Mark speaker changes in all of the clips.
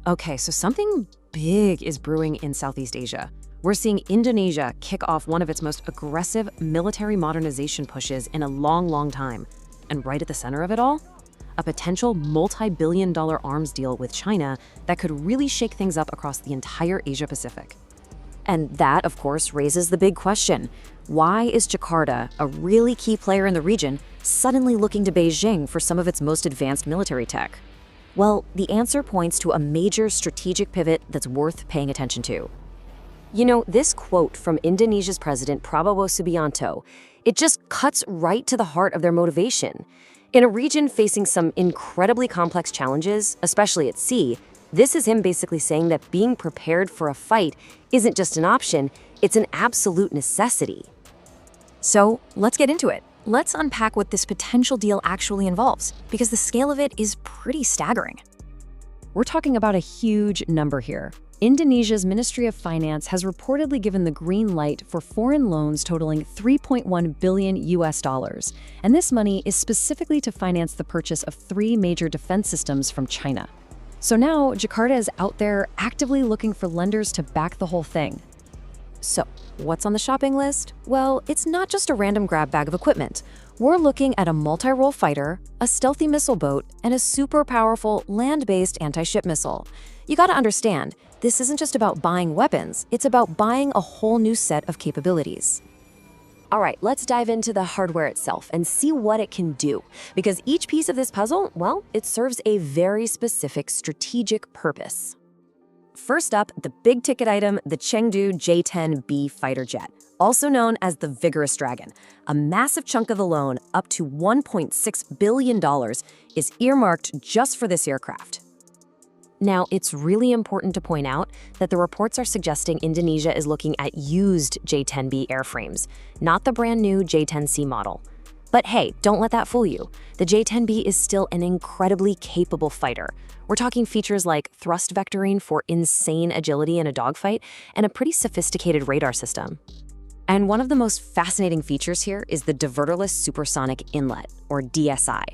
Speaker 1: Okay, so something big is brewing in Southeast Asia. We're seeing Indonesia kick off one of its most aggressive military modernization pushes in a long, long time. And right at the center of it all, a potential multi-billion-dollar arms deal with China that could really shake things up across the entire Asia-Pacific. And that, of course, raises the big question. Why is Jakarta, a really key player in the region, suddenly looking to Beijing for some of its most advanced military tech? Well, the answer points to a major strategic pivot that's worth paying attention to. You know, this quote from Indonesia's president Prabowo Subianto, it just cuts right to the heart of their motivation. In a region facing some incredibly complex challenges, especially at sea, this is him basically saying that being prepared for a fight isn't just an option, it's an absolute necessity. So let's get into it. Let's unpack what this potential deal actually involves, because the scale of it is pretty staggering. We're talking about a huge number here. Indonesia's Ministry of Finance has reportedly given the green light for foreign loans totaling $3.1 billion US, and this money is specifically to finance the purchase of 3 major defense systems from China. So now, Jakarta is out there actively looking for lenders to back the whole thing. So, what's on the shopping list? Well, it's not just a random grab bag of equipment. We're looking at a multi-role fighter, a stealthy missile boat, and a super powerful land-based anti-ship missile. You gotta understand, this isn't just about buying weapons, it's about buying a whole new set of capabilities. All right, let's dive into the hardware itself and see what it can do. Because each piece of this puzzle, well, it serves a very specific strategic purpose. First up, the big-ticket item, the Chengdu J-10B fighter jet, also known as the Vigorous Dragon. A massive chunk of the loan, up to $1.6 billion, is earmarked just for this aircraft. Now, it's really important to point out that the reports are suggesting Indonesia is looking at used J-10B airframes, not the brand new J-10C model. But hey, don't let that fool you. The J-10B is still an incredibly capable fighter. We're talking features like thrust vectoring for insane agility in a dogfight and a pretty sophisticated radar system. And one of the most fascinating features here is the diverterless supersonic inlet, or DSI.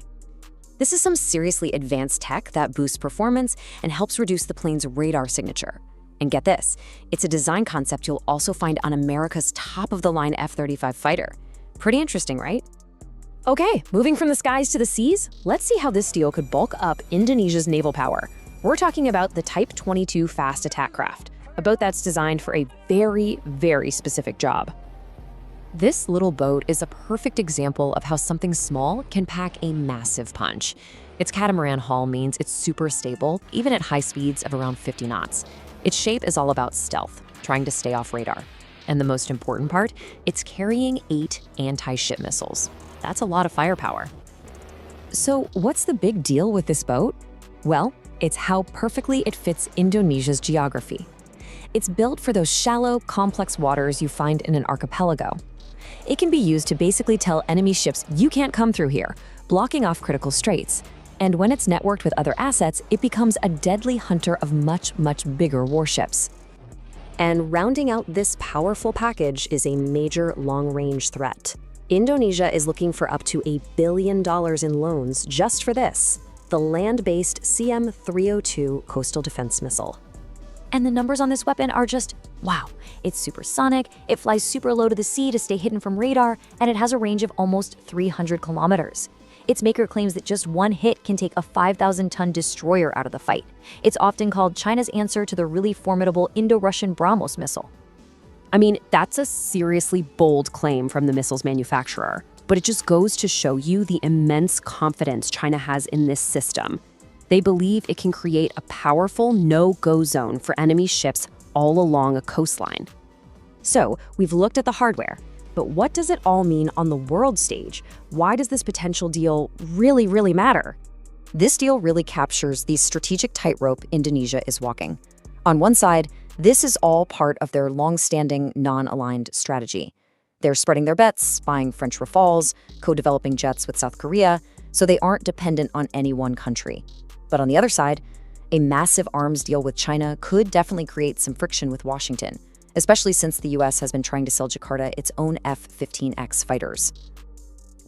Speaker 1: This is some seriously advanced tech that boosts performance and helps reduce the plane's radar signature. And get this, it's a design concept you'll also find on America's top-of-the-line F-35 fighter. Pretty interesting, right? Okay, moving from the skies to the seas, let's see how this deal could bulk up Indonesia's naval power. We're talking about the Type 22 fast attack craft, a boat that's designed for a very, very specific job. This little boat is a perfect example of how something small can pack a massive punch. Its catamaran hull means it's super stable, even at high speeds of around 50 knots. Its shape is all about stealth, trying to stay off radar. And the most important part, it's carrying 8 anti-ship missiles. That's a lot of firepower. So what's the big deal with this boat? Well, it's how perfectly it fits Indonesia's geography. It's built for those shallow, complex waters you find in an archipelago. It can be used to basically tell enemy ships you can't come through here, blocking off critical straits. And when it's networked with other assets, it becomes a deadly hunter of much, much bigger warships. And rounding out this powerful package is a major long-range threat. Indonesia is looking for up to $1 billion in loans just for this, the land-based CM-302 coastal defense missile. And the numbers on this weapon are just, wow. It's supersonic, it flies super low to the sea to stay hidden from radar, and it has a range of almost 300 kilometers. Its maker claims that just one hit can take a 5,000-ton destroyer out of the fight. It's often called China's answer to the really formidable Indo-Russian BrahMos missile. I mean, that's a seriously bold claim from the missile's manufacturer, but it just goes to show you the immense confidence China has in this system. They believe it can create a powerful no-go zone for enemy ships all along a coastline. So, we've looked at the hardware, but what does it all mean on the world stage? Why does this potential deal really, really matter? This deal really captures the strategic tightrope Indonesia is walking. On one side, this is all part of their long-standing non-aligned strategy. They're spreading their bets, buying French Rafales, co-developing jets with South Korea, so they aren't dependent on any one country. But on the other side, a massive arms deal with China could definitely create some friction with Washington, especially since the US has been trying to sell Jakarta its own F-15X fighters.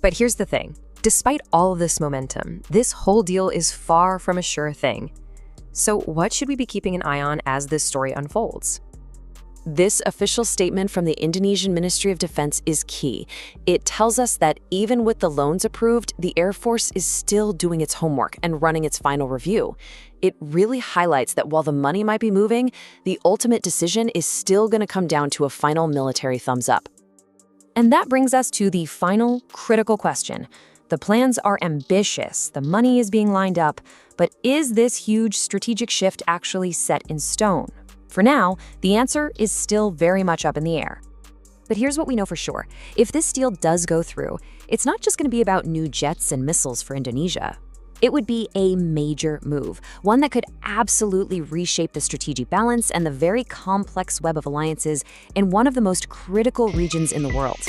Speaker 1: But here's the thing. Despite all of this momentum, this whole deal is far from a sure thing.
Speaker 2: So what should we be keeping an eye on as this story unfolds?
Speaker 1: This official statement from the Indonesian Ministry of Defense is key. It tells us that even with the loans approved, the Air Force is still doing its homework and running its final review. It really highlights that while the money might be moving, the ultimate decision is still going to come down to a final military thumbs up.
Speaker 2: And that brings us to the final critical question. The plans are ambitious, the money is being lined up, but is this huge strategic shift actually set in stone? For now, the answer is still very much up in the air. But here's what we know for sure. If this deal does go through, it's not just going to be about new jets and missiles for Indonesia. It would be a major move, one that could absolutely reshape the strategic balance and the very complex web of alliances in one of the most critical regions in the world.